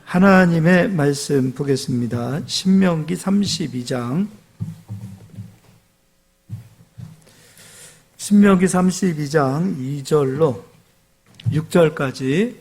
하나님의 말씀 보겠습니다. 신명기 32장. 신명기 32장 2절로 6절까지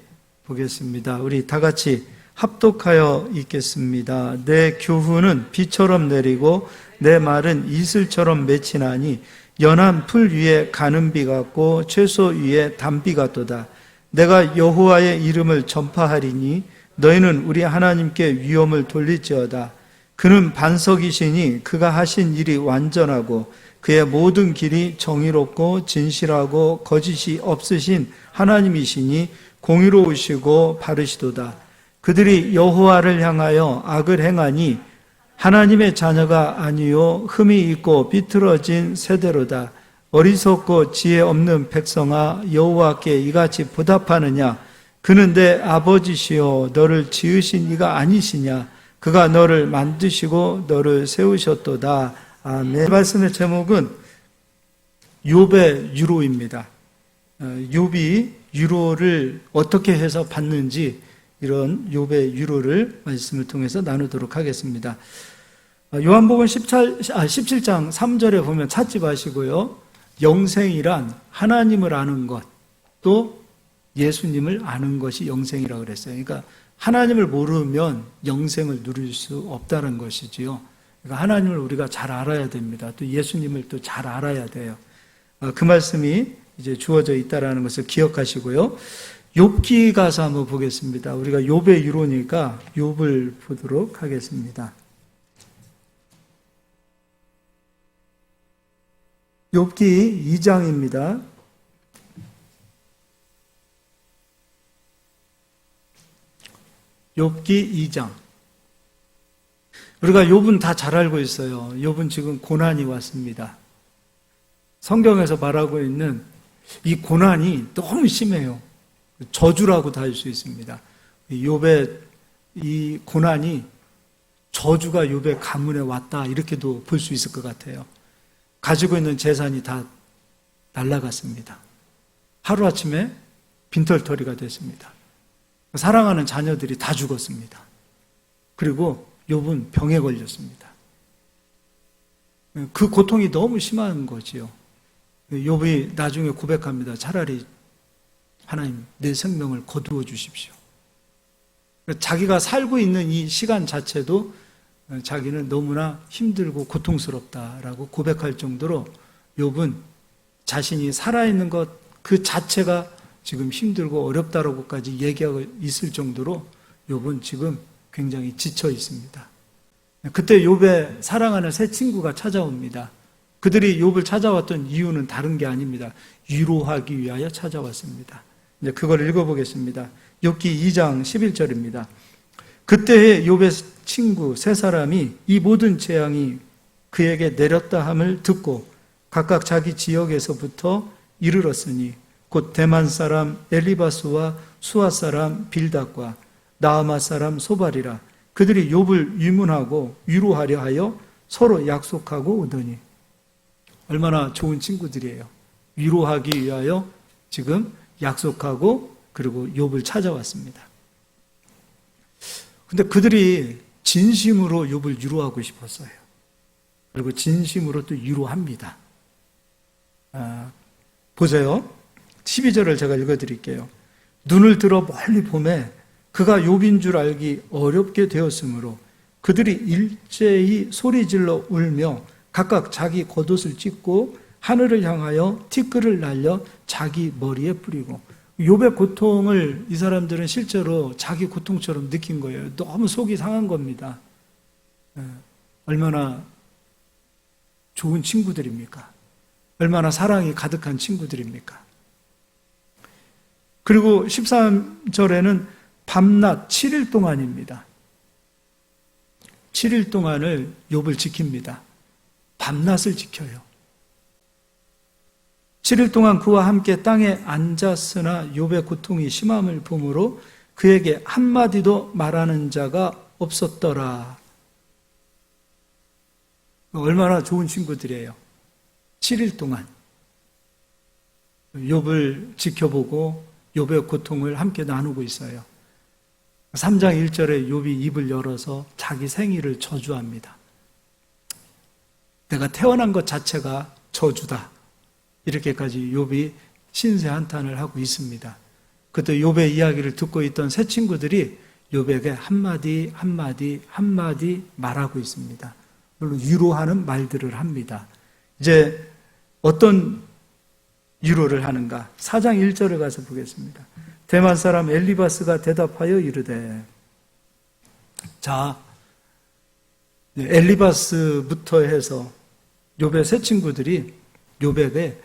보겠습니다. 우리 다 같이 합독하여 읽겠습니다. 내 교훈은 비처럼 내리고 내 말은 이슬처럼 맺히나니 연한 풀 위에 가는 비 같고 채소 위에 담비 같도다. 내가 여호와의 이름을 전파하리니 너희는 우리 하나님께 위엄을 돌릴지어다. 그는 반석이시니 그가 하신 일이 완전하고 그의 모든 길이 정의롭고 진실하고 거짓이 없으신 하나님이시니 공의로우시고 바르시도다. 그들이 여호와를 향하여 악을 행하니 하나님의 자녀가 아니요 흠이 있고 비틀어진 세대로다. 어리석고 지혜 없는 백성아, 여호와께 이같이 보답하느냐? 그는 내 아버지시요 너를 지으신 이가 아니시냐? 그가 너를 만드시고 너를 세우셨도다. 아멘. 말씀의 제목은 욥의 유로입니다. 욥이 유로를 어떻게 해서 받는지 이런 욥의 유로를 말씀을 통해서 나누도록 하겠습니다. 요한복음 17장 3절에 보면 찾지 마시고요. 영생이란 하나님을 아는 것, 또 예수님을 아는 것이 영생이라고 그랬어요. 그러니까 하나님을 모르면 영생을 누릴 수 없다는 것이지요. 그러니까 하나님을 우리가 잘 알아야 됩니다. 또 예수님을 또 잘 알아야 돼요. 그 말씀이 이제 주어져 있다라는 것을 기억하시고요. 욥기 가서 한번 보겠습니다. 우리가 욥의 유로니까 욥을 보도록 하겠습니다. 욥기 2장입니다. 욥기 2장. 우리가 욥은 다 잘 알고 있어요. 욥은 지금 고난이 왔습니다. 성경에서 말하고 있는 이 고난이 너무 심해요. 저주라고도 할 수 있습니다. 욥의 이 고난이 저주가 욥의 가문에 왔다 이렇게도 볼 수 있을 것 같아요. 가지고 있는 재산이 다 날아갔습니다. 하루아침에 빈털터리가 됐습니다. 사랑하는 자녀들이 다 죽었습니다. 그리고 욥은 병에 걸렸습니다. 그 고통이 너무 심한 거지요. 욥이 나중에 고백합니다. 차라리 하나님 내 생명을 거두어 주십시오. 자기가 살고 있는 이 시간 자체도 자기는 너무나 힘들고 고통스럽다라고 고백할 정도로 욥은 자신이 살아있는 것 그 자체가 지금 힘들고 어렵다라고까지 얘기하고 있을 정도로 욥은 지금 굉장히 지쳐 있습니다. 그때 욥의 사랑하는 세 친구가 찾아옵니다. 그들이 욥을 찾아왔던 이유는 다른 게 아닙니다. 위로하기 위하여 찾아왔습니다. 이제 그걸 읽어보겠습니다. 욥기 2장 11절입니다. 그때의 욥의 친구 세 사람이 이 모든 재앙이 그에게 내렸다 함을 듣고 각각 자기 지역에서부터 이르렀으니 곧 대만 사람 엘리바스와 수아 사람 빌닷과 나아마 사람 소발이라. 그들이 욥을 위문하고 위로하려 하여 서로 약속하고 오더니. 얼마나 좋은 친구들이에요. 위로하기 위하여 지금 약속하고 그리고 욥을 찾아왔습니다. 근데 그들이 진심으로 욥을 위로하고 싶었어요. 그리고 진심으로 또 위로합니다. 보세요. 12절을 제가 읽어드릴게요. 눈을 들어 멀리 보매 그가 욥인 줄 알기 어렵게 되었으므로 그들이 일제히 소리질러 울며 각각 자기 겉옷을 찢고 하늘을 향하여 티끌을 날려 자기 머리에 뿌리고. 욥의 고통을 이 사람들은 실제로 자기 고통처럼 느낀 거예요. 너무 속이 상한 겁니다. 얼마나 좋은 친구들입니까? 얼마나 사랑이 가득한 친구들입니까? 그리고 13절에는 밤낮 7일 동안입니다. 7일 동안을 욥을 지킵니다. 밤낮을 지켜요. 7일 동안 그와 함께 땅에 앉았으나 욥의 고통이 심함을 보므로 그에게 한마디도 말하는 자가 없었더라. 얼마나 좋은 친구들이에요. 7일 동안 욥을 지켜보고 욥의 고통을 함께 나누고 있어요. 3장 1절에 욥이 입을 열어서 자기 생일을 저주합니다. 내가 태어난 것 자체가 저주다. 이렇게까지 욥이 신세 한탄을 하고 있습니다. 그때 욥의 이야기를 듣고 있던 세 친구들이 욥에게 한마디 말하고 있습니다. 물론 위로하는 말들을 합니다. 이제 어떤 위로를 하는가? 4장 1절을 가서 보겠습니다. 대만 사람 엘리바스가 대답하여 이르되, 자, 엘리바스부터 해서 욥의 세 친구들이 욥에게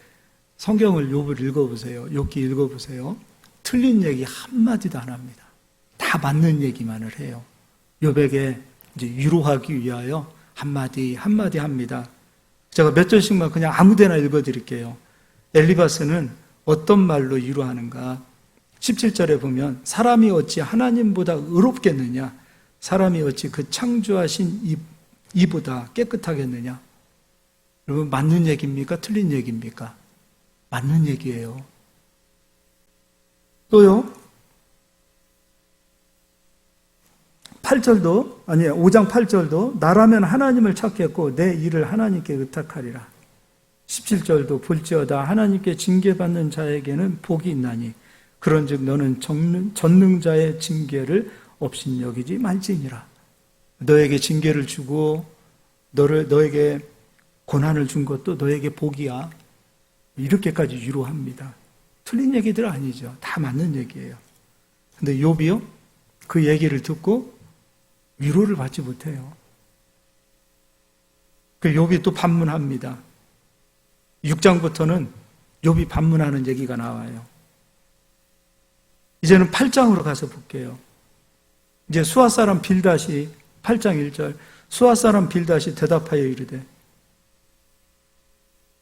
성경을 욥을 읽어보세요. 욥기 읽어보세요. 틀린 얘기 한마디도 안 합니다. 다 맞는 얘기만을 해요. 욥에게 이제 위로하기 위하여 한마디 합니다. 제가 몇 절씩만 그냥 아무데나 읽어드릴게요. 엘리바스는 어떤 말로 위로하는가? 17절에 보면 사람이 어찌 하나님보다 의롭겠느냐? 사람이 어찌 그 창조하신 이보다 깨끗하겠느냐? 여러분, 맞는 얘기입니까? 틀린 얘기입니까? 맞는 얘기예요. 또요, 5장 8절도 나라면 하나님을 찾겠고 내 일을 하나님께 의탁하리라. 17절도 볼지어다 하나님께 징계받는 자에게는 복이 있나니 그런즉 너는 전능자의 징계를 업신여기지 말지니라. 너에게 징계를 주고 너에게 고난을 준 것도 너에게 복이야. 이렇게까지 위로합니다. 틀린 얘기들 아니죠. 다 맞는 얘기예요. 근데 욥이요? 그 얘기를 듣고 위로를 받지 못해요. 그 욥이 또 반문합니다. 6장부터는 욥이 반문하는 얘기가 나와요. 이제는 8장으로 가서 볼게요. 이제 수아 사람 빌닷이 8장 1절 수아 사람 빌닷이 대답하여 이르되,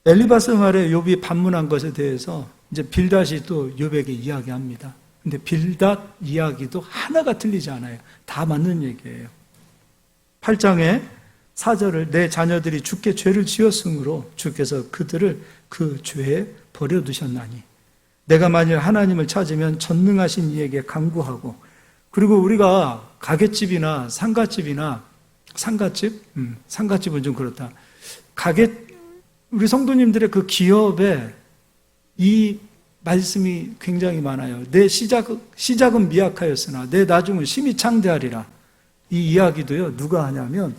엘리바스 말에 욥이 반문한 것에 대해서 이제 빌닷이 또 욥에게 이야기합니다. 근데 빌닷 이야기도 하나가 틀리지 않아요. 다 맞는 얘기예요. 8장에 4절을 내 자녀들이 주께 죄를 지었으므로 주께서 그들을 그 죄에 버려두셨나니 내가 만일 하나님을 찾으면 전능하신 이에게 간구하고, 그리고 우리가 가게집이나 상가집이나 상가집은 좀 그렇다. 우리 성도님들의 그 기업에 이 말씀이 굉장히 많아요. 내 시작은 미약하였으나 내 나중은 심히 창대하리라. 이 이야기도요, 누가 하냐면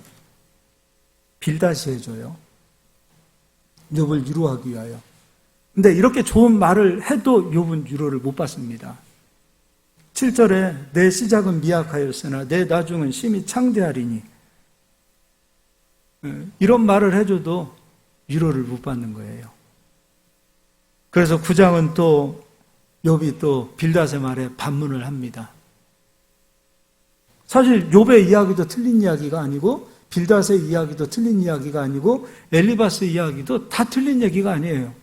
빌닷이 해줘요. 욥을 위로하기 위하여. 근데 이렇게 좋은 말을 해도 욥은 위로를 못 받습니다. 7절에 내 시작은 미약하였으나 내 나중은 심히 창대하리니, 이런 말을 해줘도 위로를 못 받는 거예요. 그래서 9장은 또 욥이 또 빌닷의 말에 반문을 합니다. 사실 욥의 이야기도 틀린 이야기가 아니고 빌닷의 이야기도 틀린 이야기가 아니고 엘리바스 이야기도 다 틀린 얘기가 아니에요.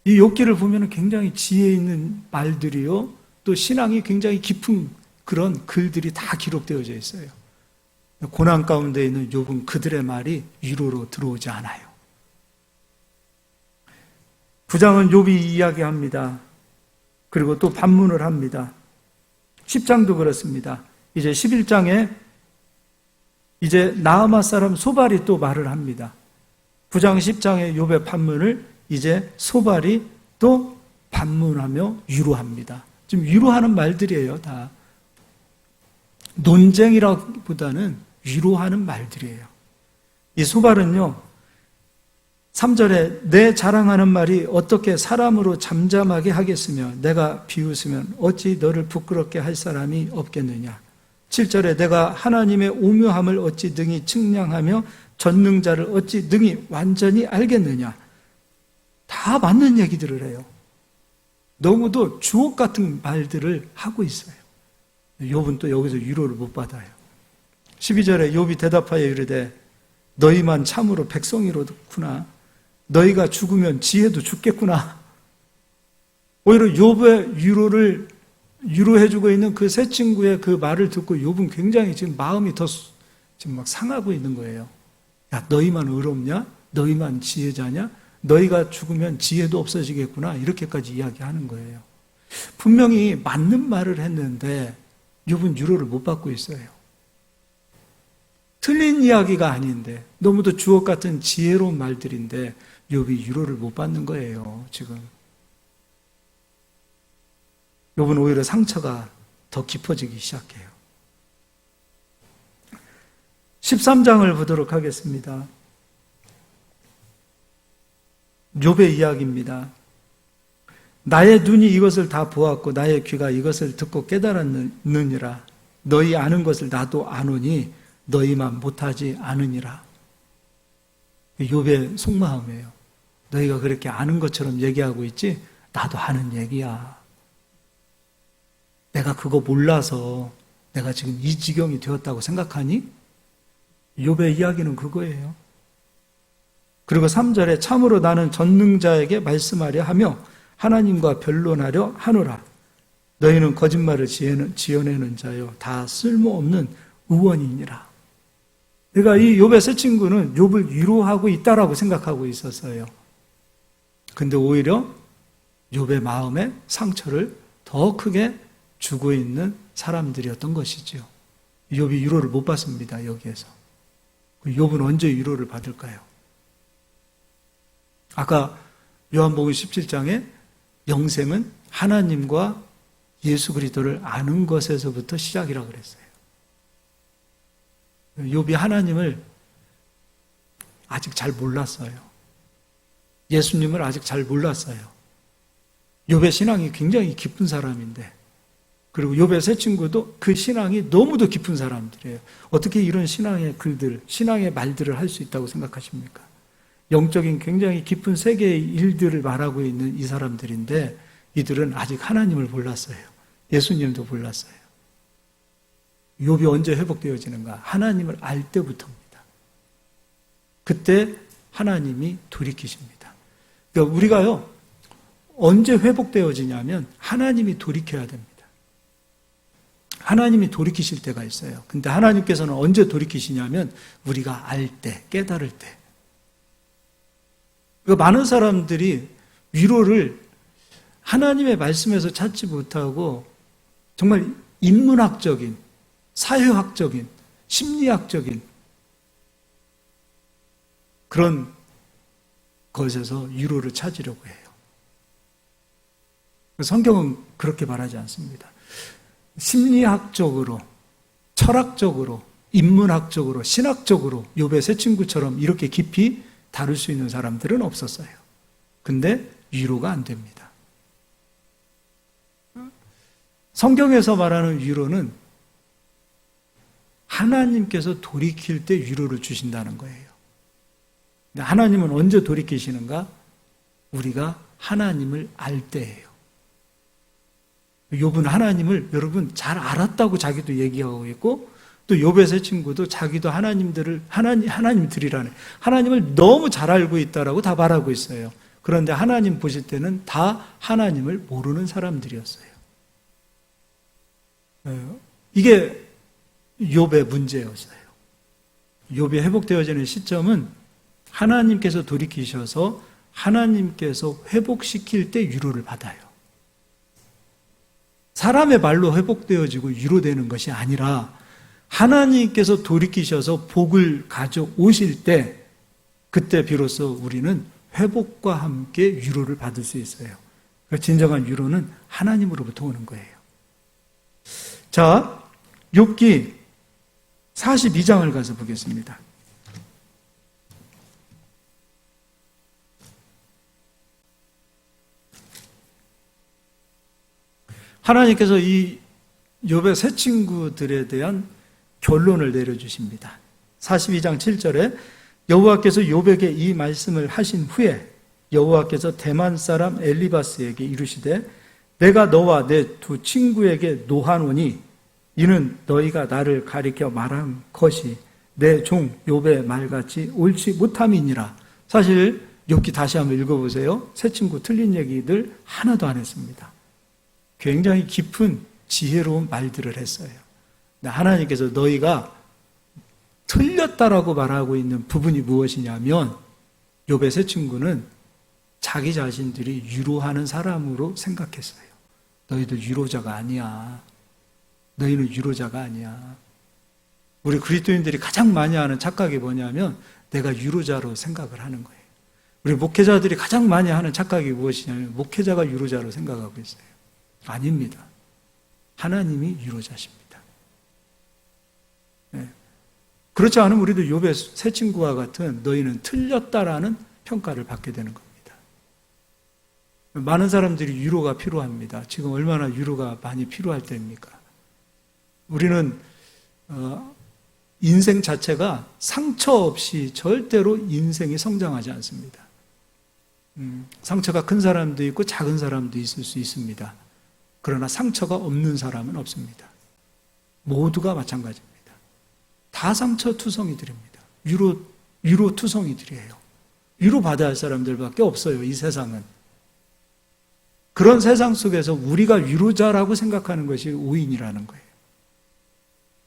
이 욥기를 보면 굉장히 지혜 있는 말들이요, 또 신앙이 굉장히 깊은 그런 글들이 다 기록되어져 있어요. 고난 가운데 있는 욥은 그들의 말이 위로로 들어오지 않아요. 9장은 욥이 이야기합니다. 그리고 또 반문을 합니다. 10장도 그렇습니다. 이제 11장에 이제 나아마 사람 소발이 또 말을 합니다. 9장 10장의 욥의 반문을 이제 소발이 또 반문하며 위로합니다. 지금 위로하는 말들이에요, 다. 논쟁이라기보다는 위로하는 말들이에요. 이 소발은요, 3절에 내 자랑하는 말이 어떻게 사람으로 잠잠하게 하겠으며 내가 비웃으면 어찌 너를 부끄럽게 할 사람이 없겠느냐. 7절에 내가 하나님의 오묘함을 어찌 능히 측량하며 전능자를 어찌 능히 완전히 알겠느냐. 다 맞는 얘기들을 해요. 너무도 주옥 같은 말들을 하고 있어요. 욥은 또 여기서 위로를 못 받아요. 12절에 욥이 대답하여 이르되 너희만 참으로 백성이로구나. 너희가 죽으면 지혜도 죽겠구나. 오히려 욥의 위로해주고 있는 그 세 친구의 그 말을 듣고 욥은 굉장히 지금 마음이 더 지금 막 상하고 있는 거예요. 야, 너희만 의롭냐? 너희만 지혜자냐? 너희가 죽으면 지혜도 없어지겠구나. 이렇게까지 이야기하는 거예요. 분명히 맞는 말을 했는데 욥은 위로를 못 받고 있어요. 틀린 이야기가 아닌데, 너무도 주옥 같은 지혜로운 말들인데 욥이 위로를 못 받는 거예요, 지금. 욥은 오히려 상처가 더 깊어지기 시작해요. 13장을 보도록 하겠습니다. 욥의 이야기입니다. 나의 눈이 이것을 다 보았고 나의 귀가 이것을 듣고 깨달았느니라. 너희 아는 것을 나도 아노니 너희만 못하지 않으니라. 욥의 속마음이에요. 너희가 그렇게 아는 것처럼 얘기하고 있지 나도 하는 얘기야. 내가 그거 몰라서 내가 지금 이 지경이 되었다고 생각하니? 욥의 이야기는 그거예요. 그리고 3절에 참으로 나는 전능자에게 말씀하려 하며 하나님과 변론하려 하노라. 너희는 거짓말을 지어내는 자요 다 쓸모없는 의원이니라. 그러니까 이 욥의 세 친구는 욥을 위로하고 있다라고 생각하고 있었어요. 근데 오히려 욥의 마음에 상처를 더 크게 주고 있는 사람들이었던 것이죠. 욥이 위로를 못 받습니다. 여기에서. 욥은 언제 위로를 받을까요? 아까 요한복음 17장에 영생은 하나님과 예수 그리스도를 아는 것에서부터 시작이라고 그랬어요. 욥이 하나님을 아직 잘 몰랐어요. 예수님을 아직 잘 몰랐어요. 욥의 신앙이 굉장히 깊은 사람인데, 그리고 욥의 세 친구도 그 신앙이 너무도 깊은 사람들이에요. 어떻게 이런 신앙의 글들, 신앙의 말들을 할 수 있다고 생각하십니까? 영적인 굉장히 깊은 세계의 일들을 말하고 있는 이 사람들인데 이들은 아직 하나님을 몰랐어요. 예수님도 몰랐어요. 욥이 언제 회복되어지는가? 하나님을 알 때부터입니다. 그때 하나님이 돌이키십니다. 그러니까 우리가요, 언제 회복되어지냐면 하나님이 돌이켜야 됩니다. 하나님이 돌이키실 때가 있어요. 근데 하나님께서는 언제 돌이키시냐면 우리가 알 때, 깨달을 때. 많은 사람들이 위로를 하나님의 말씀에서 찾지 못하고 정말 인문학적인, 사회학적인, 심리학적인 그런 것에서 위로를 찾으려고 해요. 성경은 그렇게 말하지 않습니다. 심리학적으로, 철학적으로, 인문학적으로, 신학적으로 욥의 세 친구처럼 이렇게 깊이 다룰 수 있는 사람들은 없었어요. 근데 위로가 안 됩니다. 성경에서 말하는 위로는 하나님께서 돌이킬 때 위로를 주신다는 거예요. 근데 하나님은 언제 돌이키시는가? 우리가 하나님을 알 때예요. 욥은 하나님을 여러분 잘 알았다고 자기도 얘기하고 있고, 또 욥의 세 친구도 자기도 하나님들이라네. 하나님을 너무 잘 알고 있다라고 다 말하고 있어요. 그런데 하나님 보실 때는 다 하나님을 모르는 사람들이었어요. 이게 욥의 문제였어요. 욥이 회복되어지는 시점은 하나님께서 돌이키셔서 하나님께서 회복시킬 때 위로를 받아요. 사람의 말로 회복되어지고 위로되는 것이 아니라 하나님께서 돌이키셔서 복을 가져오실 때, 그때 비로소 우리는 회복과 함께 위로를 받을 수 있어요. 진정한 위로는 하나님으로부터 오는 거예요. 자, 욥기 42장을 가서 보겠습니다. 하나님께서 이 욥의 세 친구들에 대한 결론을 내려주십니다. 42장 7절에 여호와께서 욥에게 이 말씀을 하신 후에 여호와께서 대만 사람 엘리바스에게 이르시되 내가 너와 내 두 친구에게 노하노니 이는 너희가 나를 가리켜 말한 것이 내 종 욥의 말같이 옳지 못함이니라. 사실 욥기 다시 한번 읽어보세요. 세 친구 틀린 얘기들 하나도 안 했습니다. 굉장히 깊은 지혜로운 말들을 했어요. 하나님께서 너희가 틀렸다라고 말하고 있는 부분이 무엇이냐면 욥의 세 친구는 자기 자신들이 위로하는 사람으로 생각했어요. 너희들 위로자가 아니야. 너희는 유로자가 아니야. 우리 그리스도인들이 가장 많이 하는 착각이 뭐냐면 내가 유로자로 생각을 하는 거예요. 우리 목회자들이 가장 많이 하는 착각이 무엇이냐면 목회자가 유로자로 생각하고 있어요. 아닙니다. 하나님이 유로자십니다. 네. 그렇지 않으면 우리도 욥의 새 친구와 같은 너희는 틀렸다라는 평가를 받게 되는 겁니다. 많은 사람들이 위로가 필요합니다. 지금 얼마나 위로가 많이 필요할 때입니까? 우리는 인생 자체가 상처 없이 절대로 인생이 성장하지 않습니다. 상처가 큰 사람도 있고 작은 사람도 있을 수 있습니다. 그러나 상처가 없는 사람은 없습니다. 모두가 마찬가지입니다. 다 상처 투성이들입니다. 위로 투성이들이에요. 위로 받아야 할 사람들밖에 없어요, 이 세상은. 그런 세상 속에서 우리가 위로자라고 생각하는 것이 오인이라는 거예요.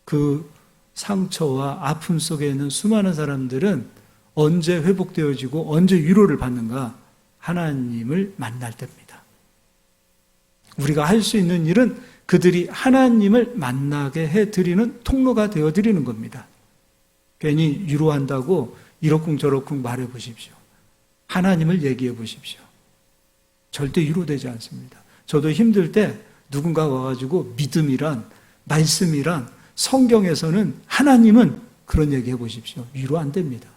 그 상처와 아픔 속에 있는 수많은 사람들은 언제 회복되어지고 언제 위로를 받는가? 하나님을 만날 때입니다. 우리가 할 수 있는 일은 그들이 하나님을 만나게 해드리는 통로가 되어드리는 겁니다. 괜히 위로한다고 이러쿵저러쿵 말해보십시오. 하나님을 얘기해 보십시오. 절대 위로되지 않습니다. 저도 힘들 때 누군가 와가지고 믿음이란, 말씀이란, 성경에서는 하나님은 그런 얘기 해보십시오. 위로 안 됩니다.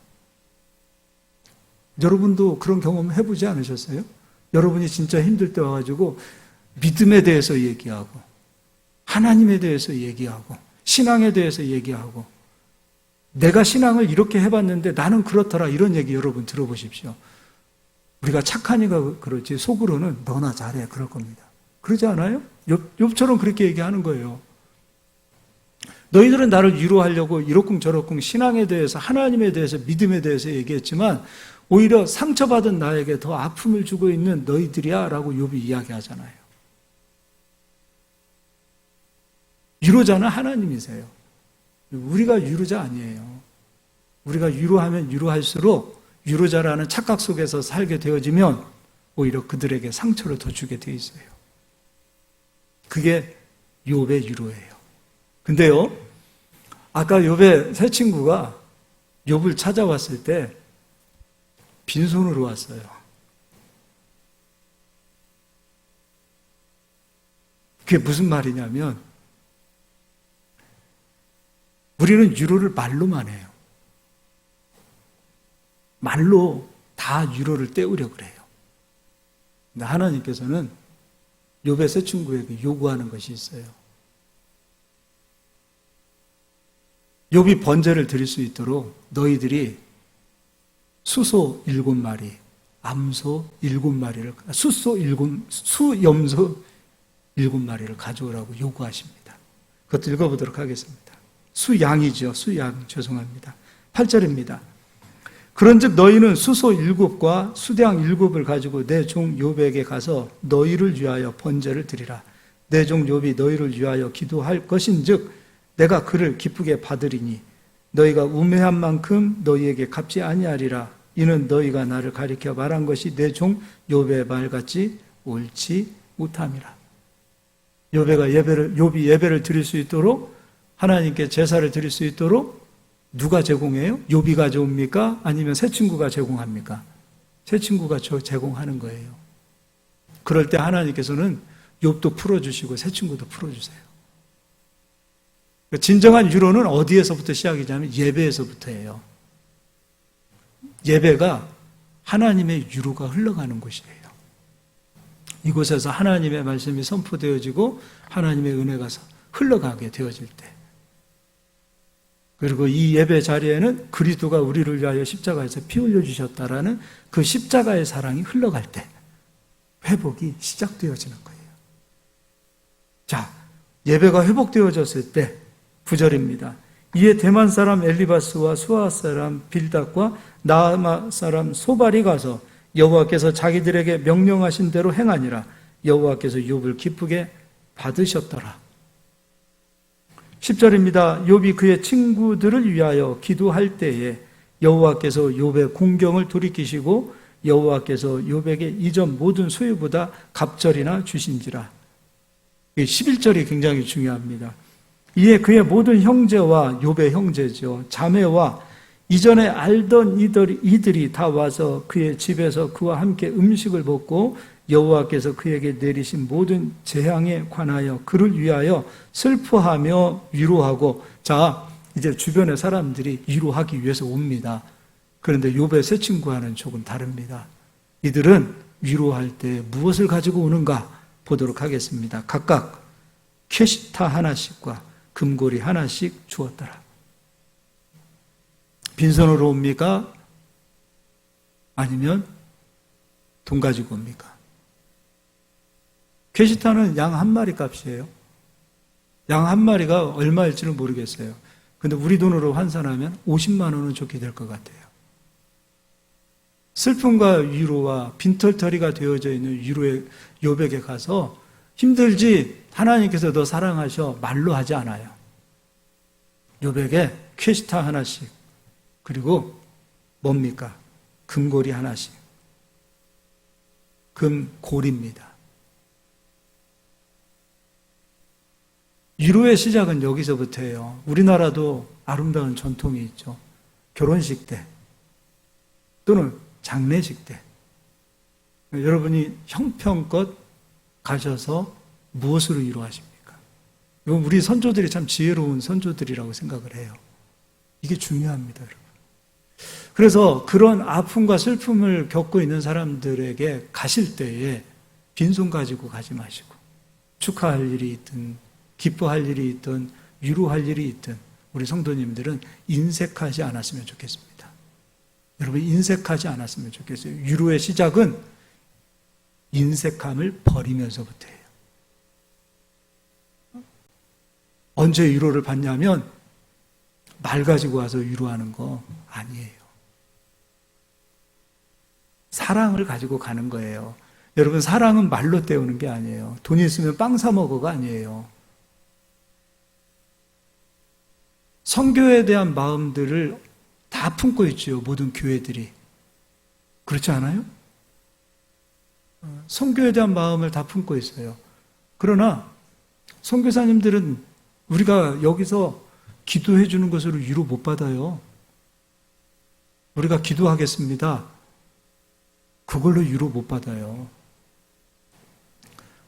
여러분도 그런 경험 해보지 않으셨어요? 여러분이 진짜 힘들 때 와가지고 믿음에 대해서 얘기하고 하나님에 대해서 얘기하고 신앙에 대해서 얘기하고 내가 신앙을 이렇게 해봤는데 나는 그렇더라 이런 얘기 여러분 들어보십시오. 우리가 착하니까 그렇지 속으로는 너나 잘해 그럴 겁니다. 그러지 않아요? 욥처럼 그렇게 얘기하는 거예요. 너희들은 나를 위로하려고 이러쿵저러쿵 신앙에 대해서 하나님에 대해서 믿음에 대해서 얘기했지만 오히려 상처받은 나에게 더 아픔을 주고 있는 너희들이야 라고 욥이 이야기하잖아요. 위로자는 하나님이세요. 우리가 위로자 아니에요. 우리가 위로하면 위로할수록 위로자라는 착각 속에서 살게 되어지면 오히려 그들에게 상처를 더 주게 되어 있어요. 그게 욥의 위로예요. 근데요, 아까 욥의 새 친구가 욥을 찾아왔을 때 빈손으로 왔어요. 그게 무슨 말이냐면 우리는 위로를 말로만 해요. 말로 다 위로를 때우려고 그래요. 근데 하나님께서는 욥의 새 친구에게 요구하는 것이 있어요. 욥이 번제를 드릴 수 있도록 너희들이 수소 7마리, 암소 7마리를, 수염소 7마리를 가져오라고 요구하십니다. 그것도 읽어보도록 하겠습니다. 수양이죠. 수양, 죄송합니다. 8절입니다. 그런즉 너희는 수소 7과 수양 7을 가지고 내 종 욥에게 가서 너희를 위하여 번제를 드리라. 내 종 욥이 너희를 위하여 기도할 것인즉 내가 그를 기쁘게 받으리니 너희가 우매한 만큼 너희에게 갚지 아니하리라. 이는 너희가 나를 가리켜 말한 것이 내 종 욥의 말같이 옳지 못함이라. 욥이 예배를 드릴 수 있도록 하나님께 제사를 드릴 수 있도록 누가 제공해요? 욥이 가져옵니까? 아니면 새 친구가 제공합니까? 새 친구가 제공하는 거예요. 그럴 때 하나님께서는 욥도 풀어주시고 새 친구도 풀어주세요. 진정한 위로는 어디에서부터 시작이냐면 예배에서부터예요. 예배가 하나님의 위로가 흘러가는 곳이에요. 이곳에서 하나님의 말씀이 선포되어지고 하나님의 은혜가 흘러가게 되어질 때, 그리고 이 예배 자리에는 그리스도가 우리를 위하여 십자가에서 피 흘려주셨다라는 그 십자가의 사랑이 흘러갈 때 회복이 시작되어지는 거예요. 자, 예배가 회복되어졌을 때 9절입니다. 이에 대만 사람 엘리바스와 수아 사람 빌닷과 나아마 사람 소발이 가서 여호와께서 자기들에게 명령하신 대로 행하니라. 여호와께서 욥을 기쁘게 받으셨더라. 10절입니다. 욥이 그의 친구들을 위하여 기도할 때에 여호와께서 욥의 공경을 돌이키시고 여호와께서 욥에게 이전 모든 소유보다 갑절이나 주신지라. 11절이 굉장히 중요합니다. 이에 그의 모든 형제와 욥의 형제죠. 자매와 이전에 알던 이들이 다 와서 그의 집에서 그와 함께 음식을 먹고 여호와께서 그에게 내리신 모든 재앙에 관하여 그를 위하여 슬퍼하며 위로하고, 자, 이제 주변의 사람들이 위로하기 위해서 옵니다. 그런데 욥의 세 친구와는 조금 다릅니다. 이들은 위로할 때 무엇을 가지고 오는가 보도록 하겠습니다. 각각 캐시타 하나씩과 금고리 하나씩 주었더라. 빈손으로 옵니까? 아니면 돈 가지고 옵니까? 캐시타는 양 한 마리 값이에요. 양 한 마리가 얼마일지는 모르겠어요. 근데 우리 돈으로 환산하면 50만 원은 좋게 될 것 같아요. 슬픔과 위로와 빈털터리가 되어져 있는 위로의 욥에게 가서 힘들지? 하나님께서 너 사랑하셔. 말로 하지 않아요. 욥에게 캐시타 하나씩, 그리고 뭡니까? 금고리 하나씩. 금고리입니다. 위로의 시작은 여기서부터예요. 우리나라도 아름다운 전통이 있죠. 결혼식 때 또는 장례식 때 여러분이 형편껏 가셔서 무엇으로 위로하십니까? 이건 우리 선조들이 참 지혜로운 선조들이라고 생각을 해요. 이게 중요합니다, 여러분. 그래서 그런 아픔과 슬픔을 겪고 있는 사람들에게 가실 때에 빈손 가지고 가지 마시고, 축하할 일이 있든 기뻐할 일이 있든 위로할 일이 있든 우리 성도님들은 인색하지 않았으면 좋겠습니다. 여러분, 인색하지 않았으면 좋겠어요. 위로의 시작은 인색함을 버리면서부터예요. 언제 위로를 받냐면 말 가지고 와서 위로하는 거 아니에요. 사랑을 가지고 가는 거예요. 여러분, 사랑은 말로 때우는 게 아니에요. 돈 있으면 빵 사 먹어가 아니에요. 선교에 대한 마음들을 다 품고 있죠, 모든 교회들이. 그렇지 않아요? 선교에 대한 마음을 다 품고 있어요. 그러나 선교사님들은 우리가 여기서 기도해 주는 것으로 위로 못 받아요. 우리가 기도하겠습니다. 그걸로 위로 못 받아요.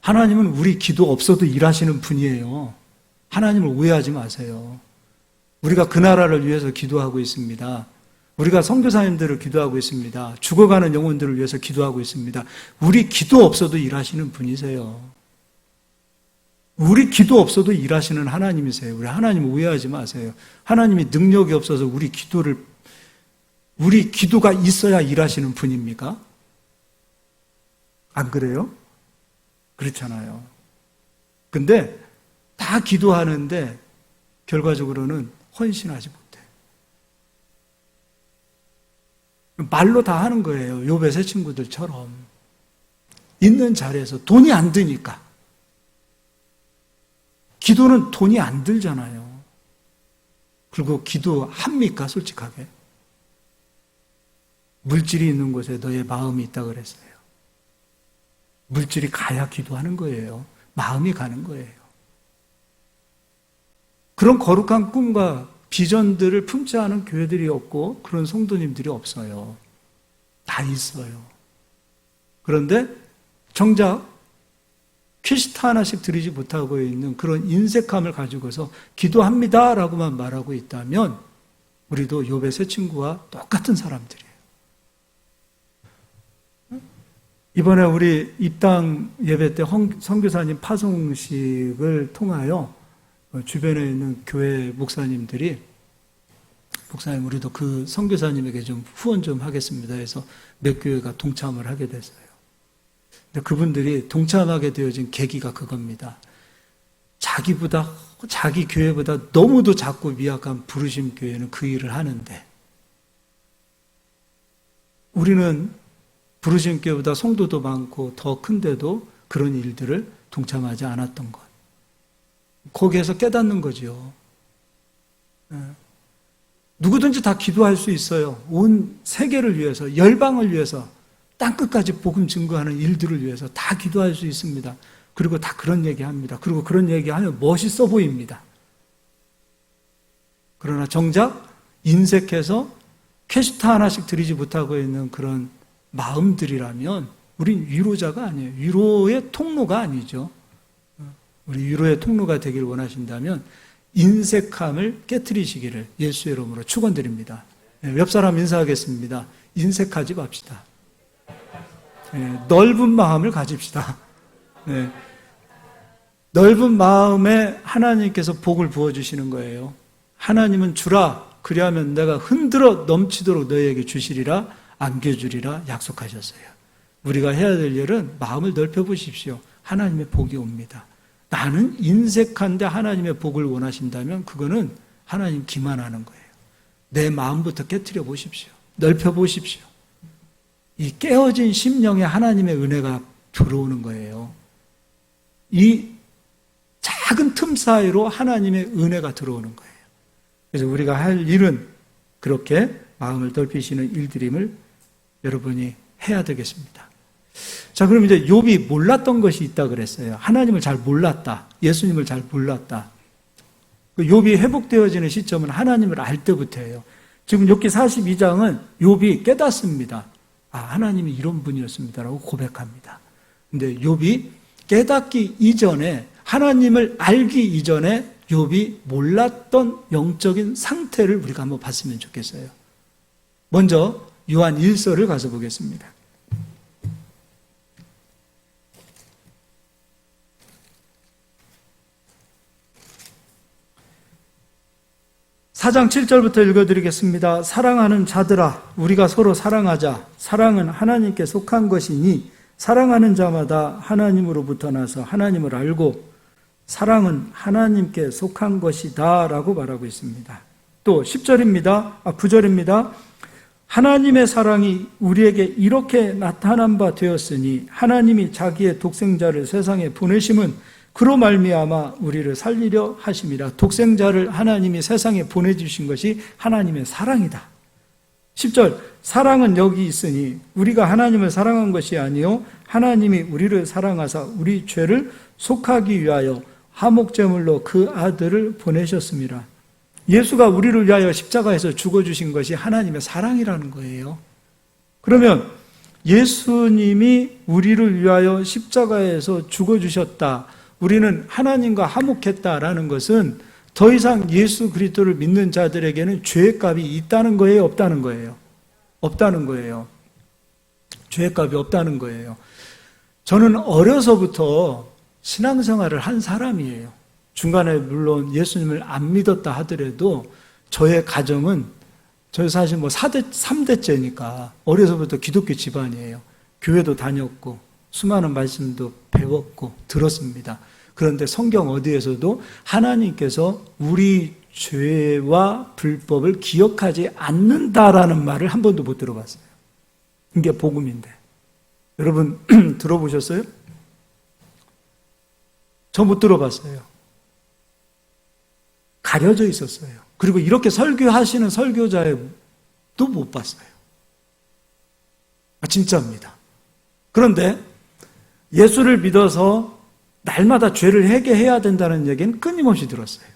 하나님은 우리 기도 없어도 일하시는 분이에요. 하나님을 오해하지 마세요. 우리가 그 나라를 위해서 기도하고 있습니다. 우리가 선교사님들을 기도하고 있습니다. 죽어가는 영혼들을 위해서 기도하고 있습니다. 우리 기도 없어도 일하시는 분이세요. 우리 기도 없어도 일하시는 하나님이세요. 우리 하나님 오해하지 마세요. 하나님이 능력이 없어서 우리 기도가 있어야 일하시는 분입니까? 안 그래요? 그렇잖아요. 근데 다 기도하는데 결과적으로는 헌신하지 못해. 말로 다 하는 거예요. 욥의 세 친구들처럼. 있는 자리에서 돈이 안 드니까. 기도는 돈이 안 들잖아요. 그리고 기도합니까? 솔직하게. 물질이 있는 곳에 너의 마음이 있다 그랬어요. 물질이 가야 기도하는 거예요. 마음이 가는 거예요. 그런 거룩한 꿈과 비전들을 품지 않은 교회들이 없고 그런 성도님들이 없어요. 다 있어요. 그런데 정작 캐시타 하나씩 드리지 못하고 있는 그런 인색함을 가지고서 기도합니다라고만 말하고 있다면 우리도 욥의 세 친구와 똑같은 사람들이에요. 이번에 우리 입당 예배 때 선교사님 파송식을 통하여 주변에 있는 교회 목사님들이 목사님 우리도 그 선교사님에게 좀 후원 좀 하겠습니다 해서 몇 교회가 동참을 하게 됐어요. 근데 그분들이 동참하게 되어진 계기가 그겁니다. 자기 교회보다 너무도 작고 미약한 부르심 교회는 그 일을 하는데 우리는 부르심 교회보다 성도도 많고 더 큰데도 그런 일들을 동참하지 않았던 것. 거기에서 깨닫는 거죠. 누구든지 다 기도할 수 있어요. 온 세계를 위해서, 열방을 위해서, 땅끝까지 복음 증거하는 일들을 위해서 다 기도할 수 있습니다. 그리고 다 그런 얘기합니다. 그리고 그런 얘기하면 멋있어 보입니다. 그러나 정작 인색해서 캐시타 하나씩 드리지 못하고 있는 그런 마음들이라면 우린 위로자가 아니에요. 위로의 통로가 아니죠. 우리 위로의 통로가 되길 원하신다면 인색함을 깨트리시기를 예수의 이름으로 축원드립니다. 옆 사람 인사하겠습니다. 인색하지 맙시다. 넓은 마음을 가집시다. 넓은 마음에 하나님께서 복을 부어주시는 거예요. 하나님은 주라, 그리하면 내가 흔들어 넘치도록 너희에게 주시리라, 안겨주리라 약속하셨어요. 우리가 해야 될 일은 마음을 넓혀보십시오. 하나님의 복이 옵니다. 나는 인색한데 하나님의 복을 원하신다면 그거는 하나님 기만하는 거예요. 내 마음부터 깨트려 보십시오. 넓혀 보십시오. 이 깨어진 심령에 하나님의 은혜가 들어오는 거예요. 이 작은 틈 사이로 하나님의 은혜가 들어오는 거예요. 그래서 우리가 할 일은 그렇게 마음을 넓히시는 일들임을 여러분이 해야 되겠습니다. 자, 그럼 이제 욥이 몰랐던 것이 있다 그랬어요. 하나님을 잘 몰랐다. 예수님을 잘 몰랐다. 욥이 회복되어지는 시점은 하나님을 알 때부터예요. 지금 욥기 42장은 욥이 깨닫습니다. 아, 하나님이 이런 분이었습니다라고 고백합니다. 근데 욥이 깨닫기 이전에, 하나님을 알기 이전에 욥이 몰랐던 영적인 상태를 우리가 한번 봤으면 좋겠어요. 먼저 요한 1서를 가서 보겠습니다. 4장 7절부터 읽어드리겠습니다. 사랑하는 자들아, 우리가 서로 사랑하자. 사랑은 하나님께 속한 것이니 사랑하는 자마다 하나님으로부터 나서 하나님을 알고 사랑은 하나님께 속한 것이다 라고 말하고 있습니다. 또 9절입니다. 하나님의 사랑이 우리에게 이렇게 나타난 바 되었으니 하나님이 자기의 독생자를 세상에 보내심은 그로 말미암아 우리를 살리려 하심이라. 독생자를 하나님이 세상에 보내주신 것이 하나님의 사랑이다. 10절, 사랑은 여기 있으니 우리가 하나님을 사랑한 것이 아니요 하나님이 우리를 사랑하사 우리 죄를 속하기 위하여 화목제물로 그 아들을 보내셨습니다. 예수가 우리를 위하여 십자가에서 죽어주신 것이 하나님의 사랑이라는 거예요. 그러면 예수님이 우리를 위하여 십자가에서 죽어주셨다, 우리는 하나님과 화목했다라는 것은 더 이상 예수 그리스도를 믿는 자들에게는 죄값이 있다는 거예요, 없다는 거예요? 없다는 거예요. 죄값이 없다는 거예요. 저는 어려서부터 신앙생활을 한 사람이에요. 중간에 물론 예수님을 안 믿었다 하더라도 저의 가정은, 저희 사실 3대째니까 어려서부터 기독교 집안이에요. 교회도 다녔고 수많은 말씀도 배웠고 들었습니다. 그런데 성경 어디에서도 하나님께서 우리 죄와 불법을 기억하지 않는다라는 말을 한 번도 못 들어봤어요. 이게 복음인데. 여러분 들어보셨어요? 저 못 들어봤어요. 가려져 있었어요. 그리고 이렇게 설교하시는 설교자도 못 봤어요. 진짜입니다. 그런데 예수를 믿어서 날마다 죄를 회개해야 된다는 얘기는 끊임없이 들었어요.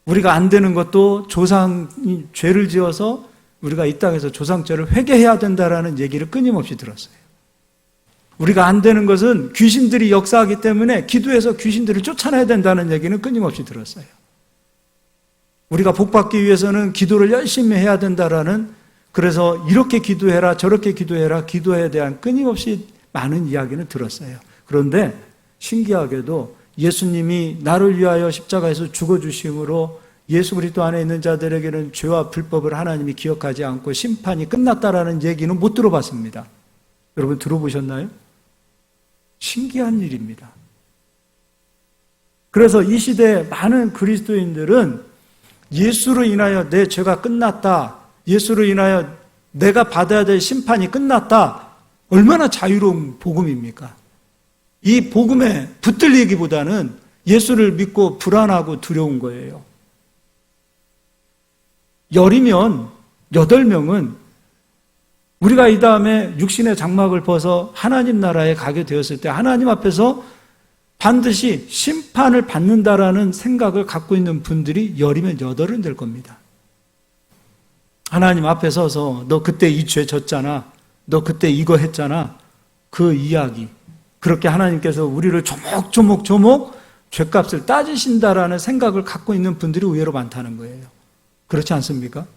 우리가 안 되는 것도 조상이 죄를 지어서 우리가 이 땅에서 조상죄를 회개해야 된다는 얘기를 끊임없이 들었어요. 우리가 안 되는 것은 귀신들이 역사하기 때문에 기도해서 귀신들을 쫓아내야 된다는 얘기는 끊임없이 들었어요. 우리가 복받기 위해서는 기도를 열심히 해야 된다라는, 그래서 이렇게 기도해라 저렇게 기도해라, 기도에 대한 끊임없이 많은 이야기는 들었어요. 그런데 신기하게도 예수님이 나를 위하여 십자가에서 죽어주심으로 예수 그리스도 안에 있는 자들에게는 죄와 불법을 하나님이 기억하지 않고 심판이 끝났다라는 얘기는 못 들어봤습니다. 여러분 들어보셨나요? 신기한 일입니다. 그래서 이 시대에 많은 그리스도인들은 예수로 인하여 내 죄가 끝났다, 예수로 인하여 내가 받아야 될 심판이 끝났다, 얼마나 자유로운 복음입니까? 이 복음에 붙들리기보다는 예수를 믿고 불안하고 두려운 거예요. 10이면 8명은 우리가 이 다음에 육신의 장막을 벗어 하나님 나라에 가게 되었을 때 하나님 앞에서 반드시 심판을 받는다라는 생각을 갖고 있는 분들이 10이면 8은 될 겁니다. 하나님 앞에 서서 너 그때 이 죄 졌잖아. 너 그때 이거 했잖아. 그 이야기. 그렇게 하나님께서 우리를 조목조목 죄값을 따지신다라는 생각을 갖고 있는 분들이 의외로 많다는 거예요. 그렇지 않습니까?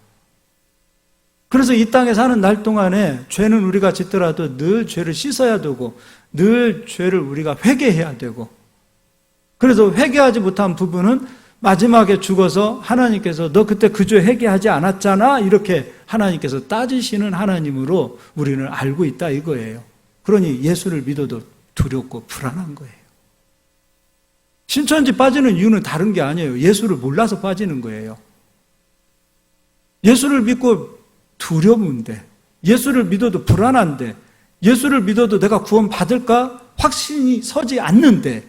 그래서 이 땅에 사는 날 동안에 죄는 우리가 짓더라도 늘 죄를 씻어야 되고 늘 죄를 우리가 회개해야 되고, 그래서 회개하지 못한 부분은 마지막에 죽어서 하나님께서 너 그때 그 죄 회개하지 않았잖아, 이렇게 하나님께서 따지시는 하나님으로 우리는 알고 있다 이거예요. 그러니 예수를 믿어도 두렵고 불안한 거예요. 신천지 빠지는 이유는 다른 게 아니에요. 예수를 몰라서 빠지는 거예요. 예수를 믿고 두려운데, 예수를 믿어도 불안한데, 예수를 믿어도 내가 구원 받을까 확신이 서지 않는데,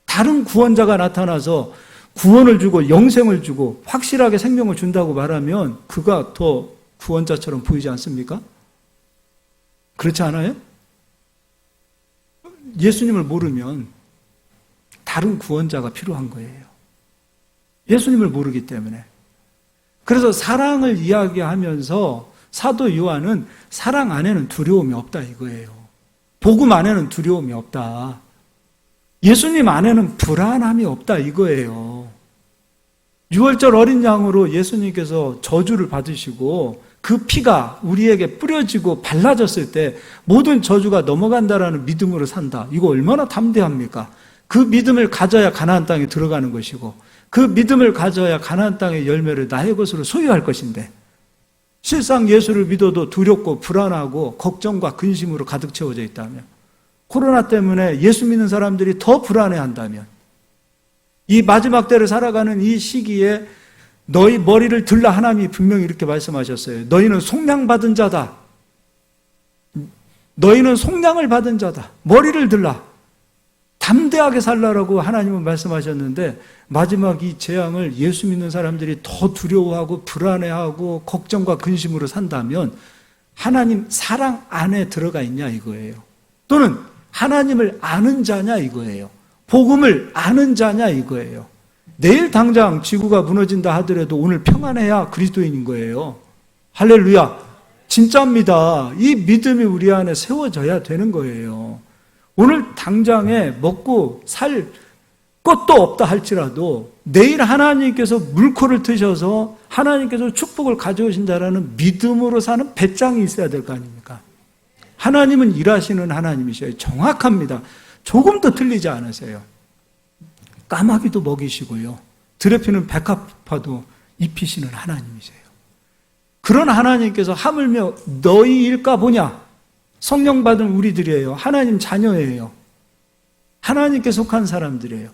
다른 구원자가 나타나서 구원을 주고 영생을 주고 확실하게 생명을 준다고 말하면 그가 더 구원자처럼 보이지 않습니까? 그렇지 않아요? 예수님을 모르면 다른 구원자가 필요한 거예요. 예수님을 모르기 때문에. 그래서 사랑을 이야기하면서 사도 요한은 사랑 안에는 두려움이 없다 이거예요. 복음 안에는 두려움이 없다. 예수님 안에는 불안함이 없다 이거예요. 6월절 어린 양으로 예수님께서 저주를 받으시고 그 피가 우리에게 뿌려지고 발라졌을 때 모든 저주가 넘어간다라는 믿음으로 산다. 이거 얼마나 담대합니까? 그 믿음을 가져야 가나안 땅에 들어가는 것이고, 그 믿음을 가져야 가나안 땅의 열매를 나의 것으로 소유할 것인데, 실상 예수를 믿어도 두렵고 불안하고 걱정과 근심으로 가득 채워져 있다면, 코로나 때문에 예수 믿는 사람들이 더 불안해한다면, 이 마지막 때를 살아가는 이 시기에 너희 머리를 들라, 하나님이 분명히 이렇게 말씀하셨어요. 너희는 속량받은 자다. 너희는 속량을 받은 자다. 머리를 들라. 담대하게 살라라고 하나님은 말씀하셨는데, 마지막 이 재앙을 예수 믿는 사람들이 더 두려워하고 불안해하고 걱정과 근심으로 산다면 하나님 사랑 안에 들어가 있냐 이거예요. 또는 하나님을 아는 자냐 이거예요. 복음을 아는 자냐 이거예요. 내일 당장 지구가 무너진다 하더라도 오늘 평안해야 그리스도인인 거예요. 할렐루야. 진짜입니다. 이 믿음이 우리 안에 세워져야 되는 거예요. 오늘 당장에 먹고 살 것도 없다 할지라도 내일 하나님께서 물코를 트셔서 하나님께서 축복을 가져오신다라는 믿음으로 사는 배짱이 있어야 될 거 아닙니까? 하나님은 일하시는 하나님이셔요. 정확합니다. 조금도 틀리지 않으세요. 까마귀도 먹이시고요. 들에 피는 백합화도 입히시는 하나님이세요. 그런 하나님께서 하물며 너희 일까 보냐? 성령 받은 우리들이에요. 하나님 자녀예요. 하나님께 속한 사람들이에요.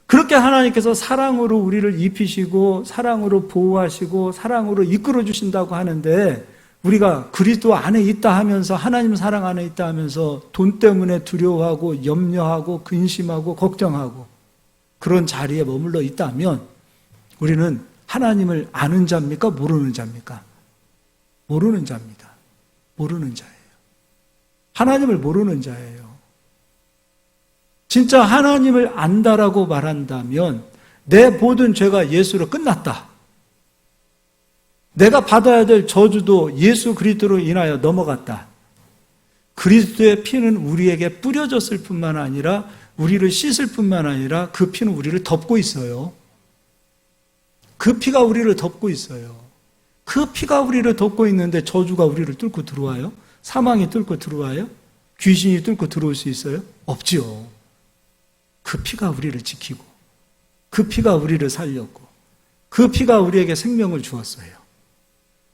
그렇게 하나님께서 사랑으로 우리를 입히시고 사랑으로 보호하시고 사랑으로 이끌어 주신다고 하는데, 우리가 그리스도 안에 있다 하면서, 하나님 사랑 안에 있다 하면서 돈 때문에 두려워하고 염려하고 근심하고 걱정하고 그런 자리에 머물러 있다면 우리는 하나님을 아는 자입니까? 모르는 자입니까? 모르는 자입니다. 모르는 자예요. 하나님을 모르는 자예요. 진짜 하나님을 안다라고 말한다면 내 모든 죄가 예수로 끝났다. 내가 받아야 될 저주도 예수 그리스도로 인하여 넘어갔다. 그리스도의 피는 우리에게 뿌려졌을 뿐만 아니라 우리를 씻을 뿐만 아니라 그 피는 우리를 덮고 있어요. 그 피가 우리를 덮고 있어요. 그 피가 우리를 덮고 있는데 저주가 우리를 뚫고 들어와요? 사망이 뚫고 들어와요? 귀신이 뚫고 들어올 수 있어요? 없지요. 그 피가 우리를 지키고 그 피가 우리를 살렸고 그 피가 우리에게 생명을 주었어요.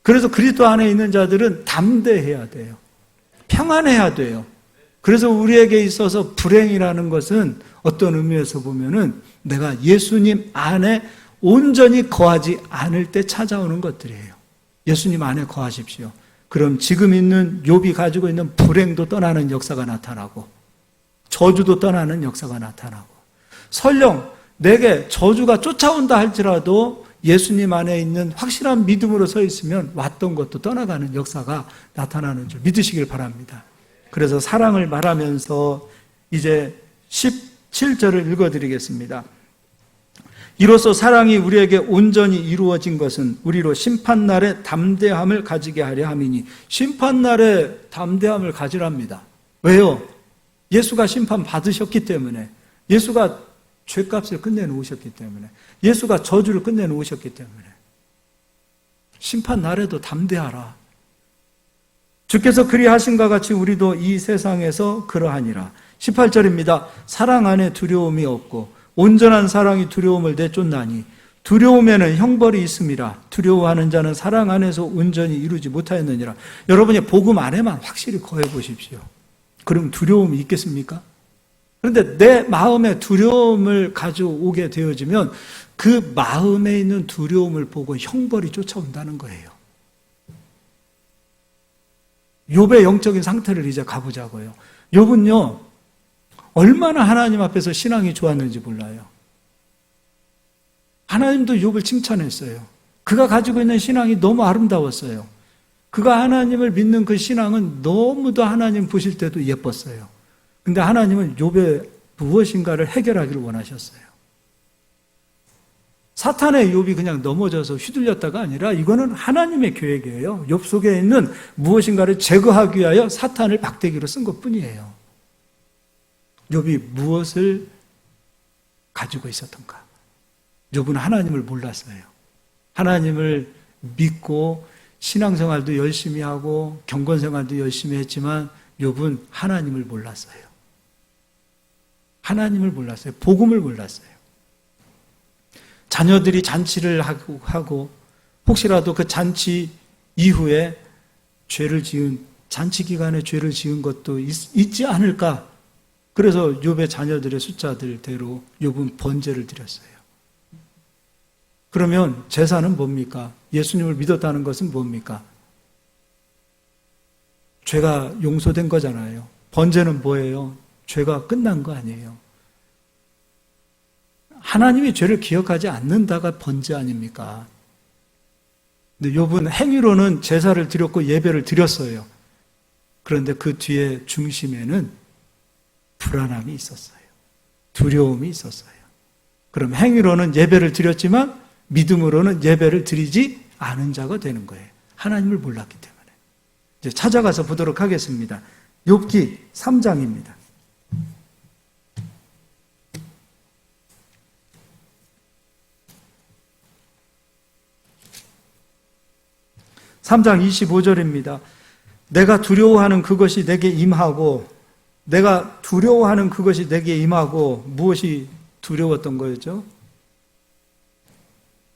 그래서 그리스도 안에 있는 자들은 담대해야 돼요. 평안해야 돼요. 그래서 우리에게 있어서 불행이라는 것은 어떤 의미에서 보면은 내가 예수님 안에 온전히 거하지 않을 때 찾아오는 것들이에요. 예수님 안에 거하십시오. 그럼 지금 있는 욥이 가지고 있는 불행도 떠나는 역사가 나타나고 저주도 떠나는 역사가 나타나고, 설령 내게 저주가 쫓아온다 할지라도 예수님 안에 있는 확실한 믿음으로 서 있으면 왔던 것도 떠나가는 역사가 나타나는 줄 믿으시길 바랍니다. 그래서 사랑을 말하면서 이제 7절을 읽어드리겠습니다. 이로써 사랑이 우리에게 온전히 이루어진 것은 우리로 심판날에 담대함을 가지게 하려 함이니. 심판날에 담대함을 가지랍니다. 왜요? 예수가 심판 받으셨기 때문에, 예수가 죄값을 끝내놓으셨기 때문에, 예수가 저주를 끝내놓으셨기 때문에 심판날에도 담대하라. 주께서 그리하신과 같이 우리도 이 세상에서 그러하니라. 18절입니다. 사랑 안에 두려움이 없고 온전한 사랑이 두려움을 내쫓나니 두려움에는 형벌이 있음이라. 두려워하는 자는 사랑 안에서 온전히 이루지 못하였느니라. 여러분이 복음 안에만 확실히 거해 보십시오. 그럼 두려움이 있겠습니까? 그런데 내 마음에 두려움을 가져오게 되어지면 그 마음에 있는 두려움을 보고 형벌이 쫓아온다는 거예요. 욥의 영적인 상태를 이제 가보자고요. 욥은요, 얼마나 하나님 앞에서 신앙이 좋았는지 몰라요. 하나님도 욥을 칭찬했어요. 그가 가지고 있는 신앙이 너무 아름다웠어요. 그가 하나님을 믿는 그 신앙은 너무도 하나님 보실 때도 예뻤어요. 근데 하나님은 욥의 무엇인가를 해결하기를 원하셨어요. 사탄의 욥이 그냥 넘어져서 휘둘렸다가 아니라 이거는 하나님의 계획이에요. 욥 속에 있는 무엇인가를 제거하기 위하여 사탄을 막대기로 쓴 것뿐이에요. 욥이 무엇을 가지고 있었던가? 욥은 하나님을 몰랐어요. 하나님을 믿고 신앙생활도 열심히 하고 경건생활도 열심히 했지만 욥은 하나님을 몰랐어요. 하나님을 몰랐어요. 복음을 몰랐어요. 자녀들이 잔치를 하고 혹시라도 그 잔치 이후에 잔치 기간에 죄를 지은 것도 있지 않을까? 그래서 욥의 자녀들의 숫자들대로 욥은 번제를 드렸어요. 그러면 제사는 뭡니까? 예수님을 믿었다는 것은 뭡니까? 죄가 용서된 거잖아요. 번제는 뭐예요? 죄가 끝난 거 아니에요. 하나님이 죄를 기억하지 않는다가 번제 아닙니까? 근데 욥은 행위로는 제사를 드렸고 예배를 드렸어요. 그런데 그 뒤에 중심에는 불안함이 있었어요. 두려움이 있었어요. 그럼 행위로는 예배를 드렸지만 믿음으로는 예배를 드리지 않은 자가 되는 거예요. 하나님을 몰랐기 때문에. 이제 찾아가서 보도록 하겠습니다. 욥기 3장입니다. 3장 25절입니다. 내가 두려워하는 그것이 내게 임하고 무엇이 두려웠던 거였죠?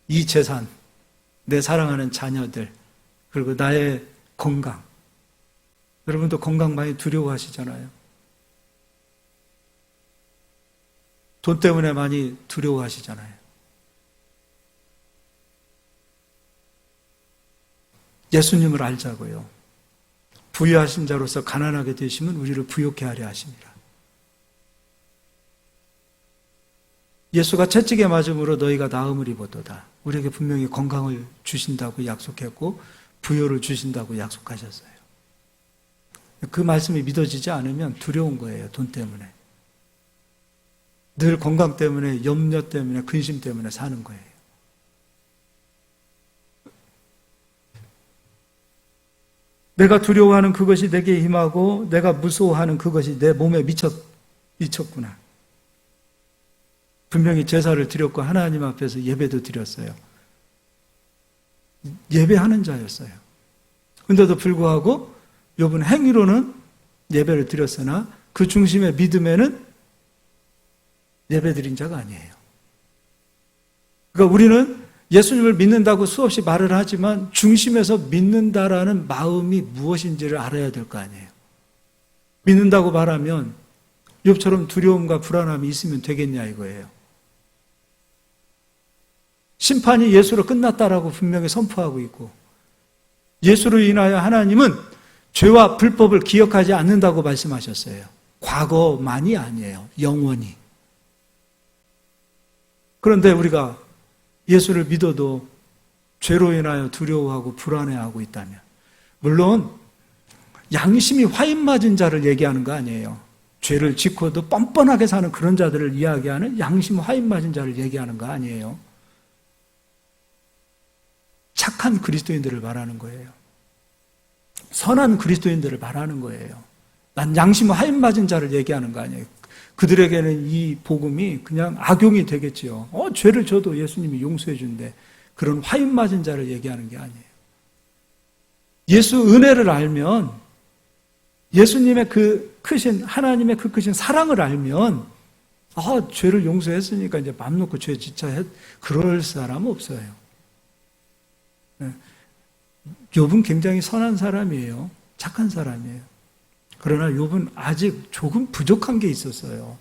이 재산, 내 사랑하는 자녀들, 그리고 나의 건강. 여러분도 건강 많이 두려워하시잖아요. 돈 때문에 많이 두려워하시잖아요. 예수님을 알자고요. 부유하신 자로서 가난하게 되시면 우리를 부욕해 하려 하십니다. 예수가 채찍에 맞음으로 너희가 나음을 입었도다. 우리에게 분명히 건강을 주신다고 약속했고 부여를 주신다고 약속하셨어요. 그 말씀이 믿어지지 않으면 두려운 거예요. 돈 때문에. 늘 건강 때문에, 염려 때문에, 근심 때문에 사는 거예요. 내가 두려워하는 그것이 내게 임하고 내가 무서워하는 그것이 내 몸에 미쳤구나. 분명히 제사를 드렸고 하나님 앞에서 예배도 드렸어요. 예배하는 자였어요. 그런데도 불구하고 욥은 행위로는 예배를 드렸으나 그 중심의 믿음에는 예배 드린 자가 아니에요. 그러니까 우리는 예수님을 믿는다고 수없이 말을 하지만 중심에서 믿는다라는 마음이 무엇인지를 알아야 될 거 아니에요. 믿는다고 말하면 욥처럼 두려움과 불안함이 있으면 되겠냐 이거예요. 심판이 예수로 끝났다라고 분명히 선포하고 있고 예수로 인하여 하나님은 죄와 불법을 기억하지 않는다고 말씀하셨어요. 과거만이 아니에요. 영원히. 그런데 우리가 예수를 믿어도 죄로 인하여 두려워하고 불안해하고 있다면 물론 양심이 화인 맞은 자를 얘기하는 거 아니에요. 죄를 짓고도 뻔뻔하게 사는 그런 자들을 이야기하는 양심 화인 맞은 자를 얘기하는 거 아니에요. 착한 그리스도인들을 말하는 거예요. 선한 그리스도인들을 말하는 거예요. 난 양심 화인 맞은 자를 얘기하는 거 아니에요. 그들에게는 이 복음이 그냥 악용이 되겠지요. 죄를 져도 예수님이 용서해 준대. 그런 화인 맞은 자를 얘기하는 게 아니에요. 예수 은혜를 알면, 예수님의 그 크신, 하나님의 그 크신 사랑을 알면, 죄를 용서했으니까 이제 맘 놓고 죄 짓자 해. 그럴 사람은 없어요. 욥은 굉장히 선한 사람이에요. 착한 사람이에요. 그러나 욥은 아직 조금 부족한 게 있었어요.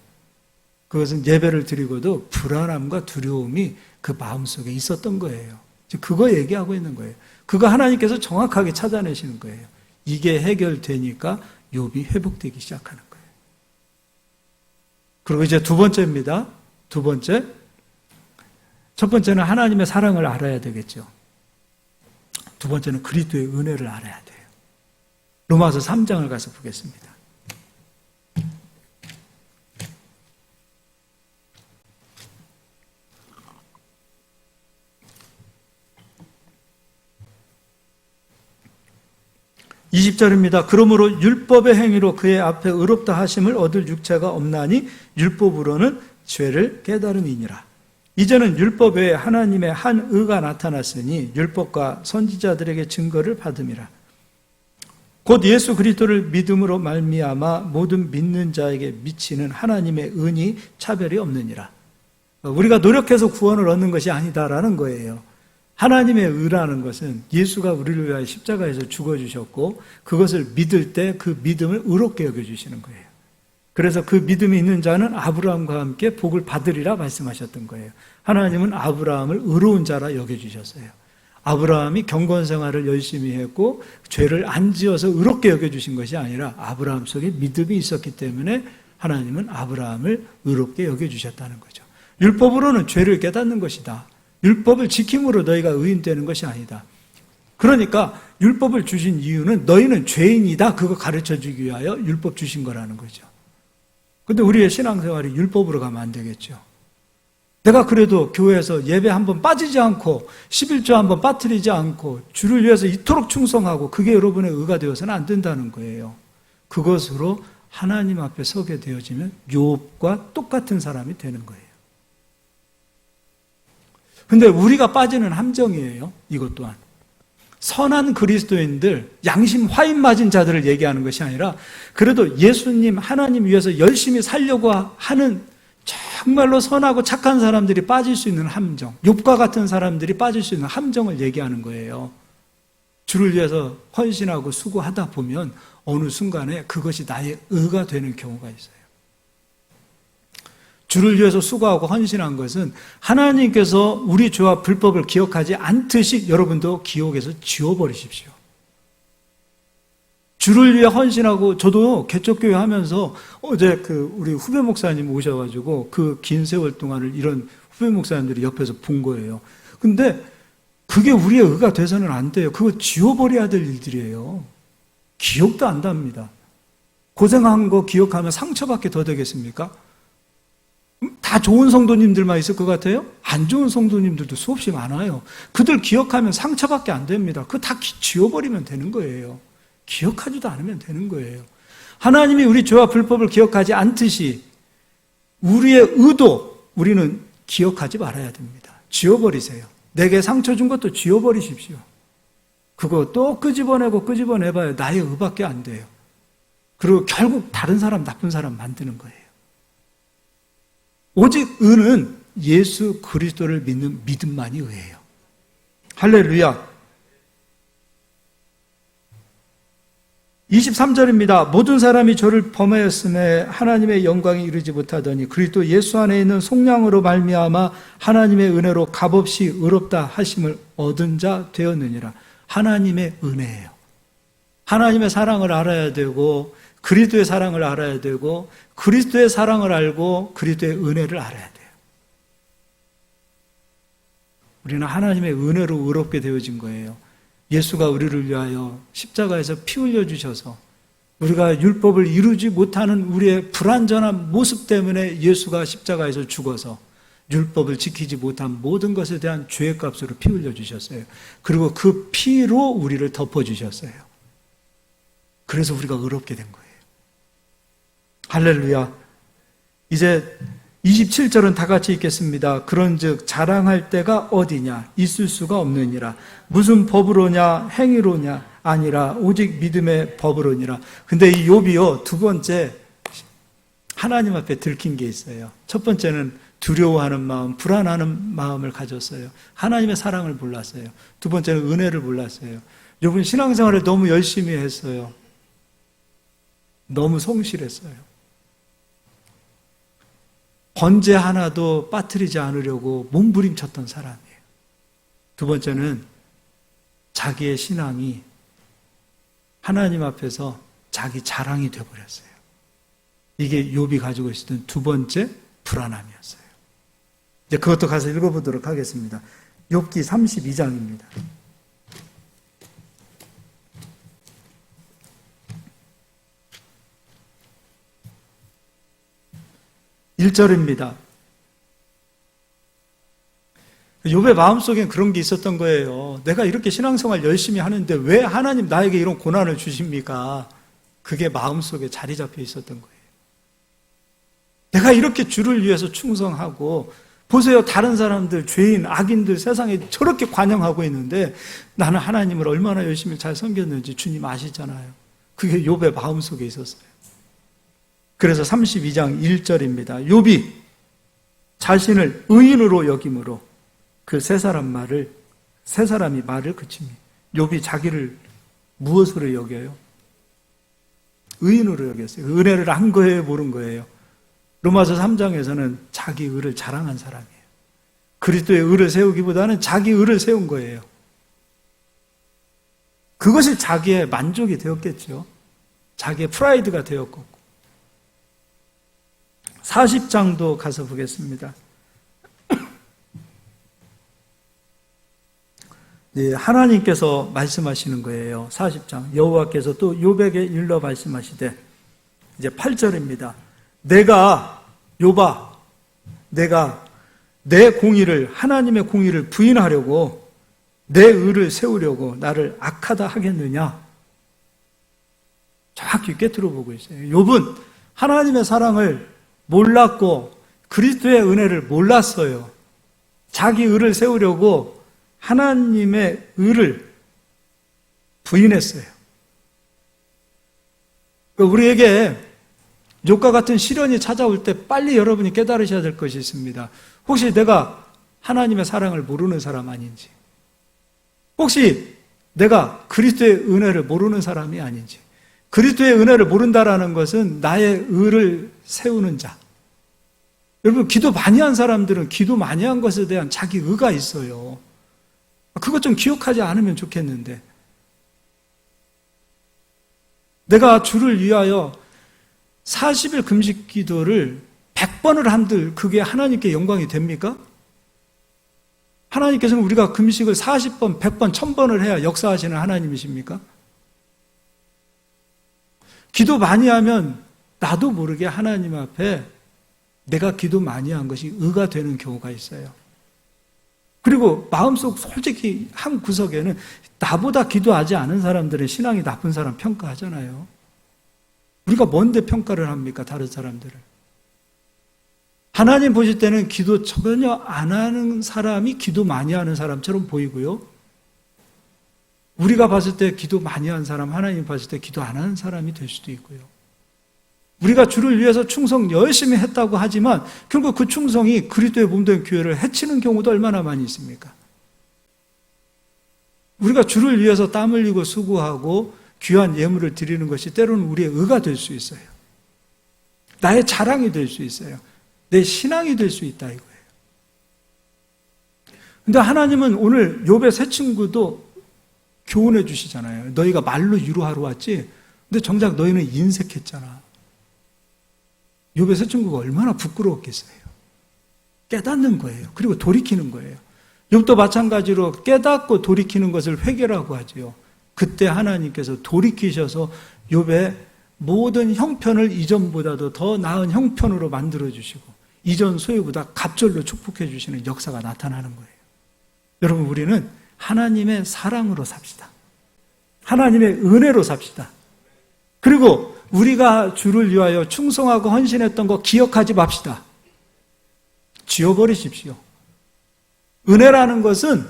그것은 예배를 드리고도 불안함과 두려움이 그 마음속에 있었던 거예요. 그거 얘기하고 있는 거예요. 그거 하나님께서 정확하게 찾아내시는 거예요. 이게 해결되니까 욥이 회복되기 시작하는 거예요. 그리고 이제 두 번째입니다. 두 번째. 첫 번째는 하나님의 사랑을 알아야 되겠죠. 두 번째는 그리스도의 은혜를 알아야 돼요. 로마서 3장을 가서 보겠습니다. (20절입니다) 그러므로 율법의 행위로 그의 앞에 의롭다 하심을 얻을 육체가 없나니 율법으로는 죄를 깨달음이니라. 이제는 율법 외에 하나님의 한 의가 나타났으니 율법과 선지자들에게 증거를 받음이라. 곧 예수 그리스도를 믿음으로 말미암아 모든 믿는 자에게 미치는 하나님의 은이 차별이 없느니라. 우리가 노력해서 구원을 얻는 것이 아니다라는 거예요. 하나님의 의라는 것은 예수가 우리를 위하여 십자가에서 죽어주셨고 그것을 믿을 때 그 믿음을 의롭게 여겨주시는 거예요. 그래서 그 믿음이 있는 자는 아브라함과 함께 복을 받으리라 말씀하셨던 거예요. 하나님은 아브라함을 의로운 자라 여겨주셨어요. 아브라함이 경건 생활을 열심히 했고 죄를 안 지어서 의롭게 여겨주신 것이 아니라 아브라함 속에 믿음이 있었기 때문에 하나님은 아브라함을 의롭게 여겨주셨다는 거죠. 율법으로는 죄를 깨닫는 것이다. 율법을 지킴으로 너희가 의인되는 것이 아니다. 그러니까 율법을 주신 이유는 너희는 죄인이다. 그거 가르쳐주기 위하여 율법 주신 거라는 거죠. 근데 우리의 신앙생활이 율법으로 가면 안 되겠죠. 내가 그래도 교회에서 예배 한번 빠지지 않고 11조 한번 빠뜨리지 않고 주를 위해서 이토록 충성하고 그게 여러분의 의가 되어서는 안 된다는 거예요. 그것으로 하나님 앞에 서게 되어지면 욥과 똑같은 사람이 되는 거예요. 근데 우리가 빠지는 함정이에요. 이것 또한. 선한 그리스도인들, 양심 화인 맞은 자들을 얘기하는 것이 아니라 그래도 예수님, 하나님 위해서 열심히 살려고 하는 정말로 선하고 착한 사람들이 빠질 수 있는 함정, 욥과 같은 사람들이 빠질 수 있는 함정을 얘기하는 거예요. 주를 위해서 헌신하고 수고하다 보면 어느 순간에 그것이 나의 의가 되는 경우가 있어요. 주를 위해서 수고하고 헌신한 것은 하나님께서 우리 죄와 불법을 기억하지 않듯이 여러분도 기억에서 지워버리십시오. 주를 위해 헌신하고 저도 개척교회 하면서 어제 우리 후배 목사님 오셔가지고 그 긴 세월 동안을 이런 후배 목사님들이 옆에서 본 거예요. 근데 그게 우리의 의가 돼서는 안 돼요. 그거 지워버려야 될 일들이에요. 기억도 안 납니다. 고생한 거 기억하면 상처밖에 더 되겠습니까? 다 좋은 성도님들만 있을 것 같아요? 안 좋은 성도님들도 수없이 많아요. 그들 기억하면 상처밖에 안 됩니다. 그거 다 지워버리면 되는 거예요. 기억하지도 않으면 되는 거예요. 하나님이 우리 죄와 불법을 기억하지 않듯이 우리의 의도 우리는 기억하지 말아야 됩니다. 지워버리세요. 내게 상처 준 것도 지워버리십시오. 그거 또 끄집어내봐요. 나의 의밖에 안 돼요. 그리고 결국 다른 사람, 나쁜 사람 만드는 거예요. 오직 의는 예수 그리스도를 믿는 믿음만이 의예요. 할렐루야. 23절입니다. 모든 사람이 저를 범하였음에 하나님의 영광이 이르지 못하더니 그리스도 예수 안에 있는 속량으로 말미암아 하나님의 은혜로 값없이 의롭다 하심을 얻은 자 되었느니라. 하나님의 은혜예요. 하나님의 사랑을 알아야 되고 그리스도의 사랑을 알아야 되고 그리스도의 사랑을 알고 그리스도의 은혜를 알아야 돼요. 우리는 하나님의 은혜로 의롭게 되어진 거예요. 예수가 우리를 위하여 십자가에서 피 흘려주셔서 우리가 율법을 이루지 못하는 우리의 불완전한 모습 때문에 예수가 십자가에서 죽어서 율법을 지키지 못한 모든 것에 대한 죄의 값으로 피 흘려 주셨어요. 그리고 그 피로 우리를 덮어 주셨어요. 그래서 우리가 의롭게 된 거예요. 할렐루야. 이제 27절은 다 같이 읽겠습니다. 그런즉 자랑할 때가 어디냐? 있을 수가 없느니라. 무슨 법으로냐? 행위로냐? 아니라 오직 믿음의 법으로니라. 근데 이 욥이요, 두 번째 하나님 앞에 들킨 게 있어요. 첫 번째는 두려워하는 마음, 불안하는 마음을 가졌어요. 하나님의 사랑을 몰랐어요. 두 번째는 은혜를 몰랐어요. 욥은 신앙생활을 너무 열심히 했어요. 너무 성실했어요. 번제 하나도 빠뜨리지 않으려고 몸부림쳤던 사람이에요. 두 번째는 자기의 신앙이 하나님 앞에서 자기 자랑이 되어버렸어요. 이게 욥이 가지고 있었던 두 번째 불안함이었어요. 이제 그것도 가서 읽어보도록 하겠습니다. 욥기 32장입니다. 1절입니다. 욥의 마음속엔 그런 게 있었던 거예요. 내가 이렇게 신앙생활 열심히 하는데 왜 하나님 나에게 이런 고난을 주십니까? 그게 마음속에 자리 잡혀 있었던 거예요. 내가 이렇게 주를 위해서 충성하고, 보세요, 다른 사람들, 죄인, 악인들 세상에 저렇게 관영하고 있는데 나는 하나님을 얼마나 열심히 잘 섬겼는지 주님 아시잖아요. 그게 욥의 마음속에 있었어요. 그래서 32장 1절입니다. 욥이 자신을 의인으로 여김으로 그 세 사람이 말을 그칩니다. 욥이 자기를 무엇으로 여겨요? 의인으로 여겼어요. 은혜를 한 거예요, 모른 거예요? 로마서 3장에서는 자기 의를 자랑한 사람이에요. 그리스도의 의를 세우기보다는 자기 의를 세운 거예요. 그것이 자기의 만족이 되었겠죠. 자기의 프라이드가 되었고. 40장도 가서 보겠습니다. 네, 하나님께서 말씀하시는 거예요. 40장. 여호와께서 또 욥에게 일러 말씀하시되, 이제 8절입니다. 내가 욥아, 내가 내 공의를, 하나님의 공의를 부인하려고 내 의를 세우려고 나를 악하다 하겠느냐? 정확히 꿰뚫어 보고 있어요. 욥은 하나님의 사랑을 몰랐고 그리스도의 은혜를 몰랐어요. 자기 의를 세우려고 하나님의 의를 부인했어요. 우리에게 욥과 같은 시련이 찾아올 때 빨리 여러분이 깨달으셔야 될 것이 있습니다. 혹시 내가 하나님의 사랑을 모르는 사람 아닌지, 혹시 내가 그리스도의 은혜를 모르는 사람이 아닌지. 그리스도의 은혜를 모른다라는 것은 나의 의를 세우는 자. 여러분, 기도 많이 한 사람들은 기도 많이 한 것에 대한 자기 의가 있어요. 그것 좀 기억하지 않으면 좋겠는데, 내가 주를 위하여 40일 금식 기도를 100번을 한들 그게 하나님께 영광이 됩니까? 하나님께서는 우리가 금식을 40번, 100번, 1000번을 해야 역사하시는 하나님이십니까? 기도 많이 하면 나도 모르게 하나님 앞에 내가 기도 많이 한 것이 의가 되는 경우가 있어요. 그리고 마음속 솔직히 한 구석에는 나보다 기도하지 않은 사람들은 신앙이 나쁜 사람 평가하잖아요. 우리가 뭔데 평가를 합니까? 다른 사람들을. 하나님 보실 때는 기도 전혀 안 하는 사람이 기도 많이 하는 사람처럼 보이고요. 우리가 봤을 때 기도 많이 한 사람, 하나님 봤을 때 기도 안 하는 사람이 될 수도 있고요. 우리가 주를 위해서 충성 열심히 했다고 하지만 결국 그 충성이 그리스도의 몸된 교회를 해치는 경우도 얼마나 많이 있습니까? 우리가 주를 위해서 땀 흘리고 수고하고 귀한 예물을 드리는 것이 때로는 우리의 의가 될 수 있어요. 나의 자랑이 될 수 있어요. 내 신앙이 될 수 있다 이거예요. 근데 하나님은 오늘 욥의 세 친구도 교훈해 주시잖아요. 너희가 말로 위로하러 왔지, 근데 정작 너희는 인색했잖아. 욥의 세 친구가 얼마나 부끄러웠겠어요. 깨닫는 거예요. 그리고 돌이키는 거예요. 욥도 마찬가지로 깨닫고 돌이키는 것을 회개라고 하죠. 그때 하나님께서 돌이키셔서 욥의 모든 형편을 이전보다도 더 나은 형편으로 만들어주시고 이전 소유보다 갑절로 축복해 주시는 역사가 나타나는 거예요. 여러분, 우리는 하나님의 사랑으로 삽시다. 하나님의 은혜로 삽시다. 그리고 우리가 주를 위하여 충성하고 헌신했던 거 기억하지 맙시다. 지워버리십시오. 은혜라는 것은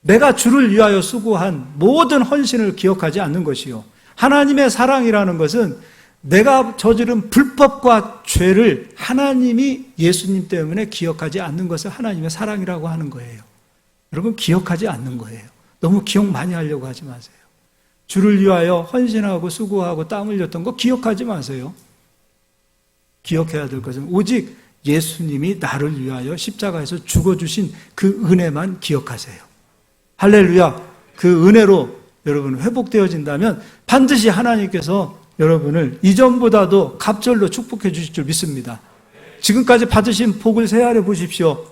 내가 주를 위하여 수고한 모든 헌신을 기억하지 않는 것이요. 하나님의 사랑이라는 것은 내가 저지른 불법과 죄를 하나님이 예수님 때문에 기억하지 않는 것을 하나님의 사랑이라고 하는 거예요. 여러분, 기억하지 않는 거예요. 너무 기억 많이 하려고 하지 마세요. 주를 위하여 헌신하고 수고하고 땀 흘렸던 거 기억하지 마세요. 기억해야 될 것은 오직 예수님이 나를 위하여 십자가에서 죽어주신 그 은혜만 기억하세요. 할렐루야. 그 은혜로 여러분 회복되어진다면 반드시 하나님께서 여러분을 이전보다도 갑절로 축복해 주실 줄 믿습니다. 지금까지 받으신 복을 세알해 보십시오.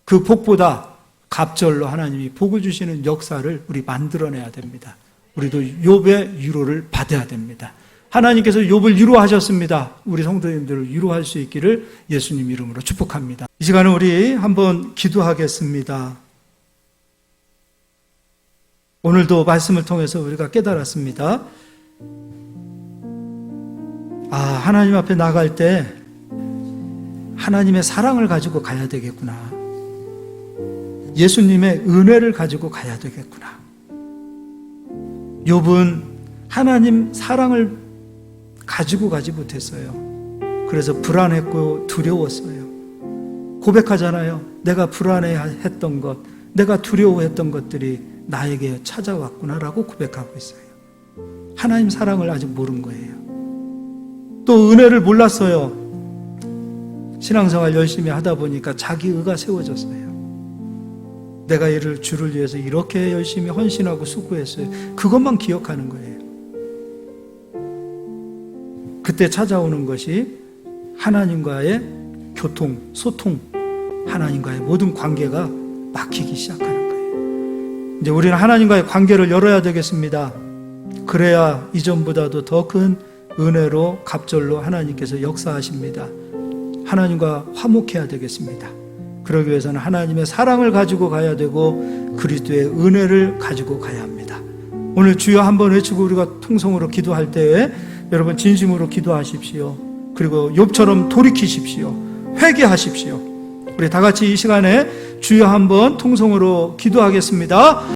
그 복보다 갑절로 하나님이 복을 주시는 역사를 우리 만들어내야 됩니다. 우리도 욥의 위로를 받아야 됩니다. 하나님께서 욥을 위로하셨습니다. 우리 성도님들을 위로할 수 있기를 예수님 이름으로 축복합니다. 이 시간은 우리 한번 기도하겠습니다. 오늘도 말씀을 통해서 우리가 깨달았습니다. 하나님 앞에 나갈 때 하나님의 사랑을 가지고 가야 되겠구나. 예수님의 은혜를 가지고 가야 되겠구나. 욥은 하나님 사랑을 가지고 가지 못했어요. 그래서 불안했고 두려웠어요. 고백하잖아요. 내가 불안해했던 것, 내가 두려워했던 것들이 나에게 찾아왔구나라고 고백하고 있어요. 하나님 사랑을 아직 모른 거예요. 또 은혜를 몰랐어요. 신앙생활 열심히 하다 보니까 자기 의가 세워졌어요. 내가 이를 주를 위해서 이렇게 열심히 헌신하고 수고했어요. 그것만 기억하는 거예요. 그때 찾아오는 것이 하나님과의 교통, 소통, 하나님과의 모든 관계가 막히기 시작하는 거예요. 이제 우리는 하나님과의 관계를 열어야 되겠습니다. 그래야 이전보다도 더 큰 은혜로 갑절로 하나님께서 역사하십니다. 하나님과 화목해야 되겠습니다. 그러기 위해서는 하나님의 사랑을 가지고 가야 되고 그리스도의 은혜를 가지고 가야 합니다. 오늘 주여 한번 외치고 우리가 통성으로 기도할 때에 여러분 진심으로 기도하십시오. 그리고 욥처럼 돌이키십시오. 회개하십시오. 우리 다 같이 이 시간에 주여 한번 통성으로 기도하겠습니다.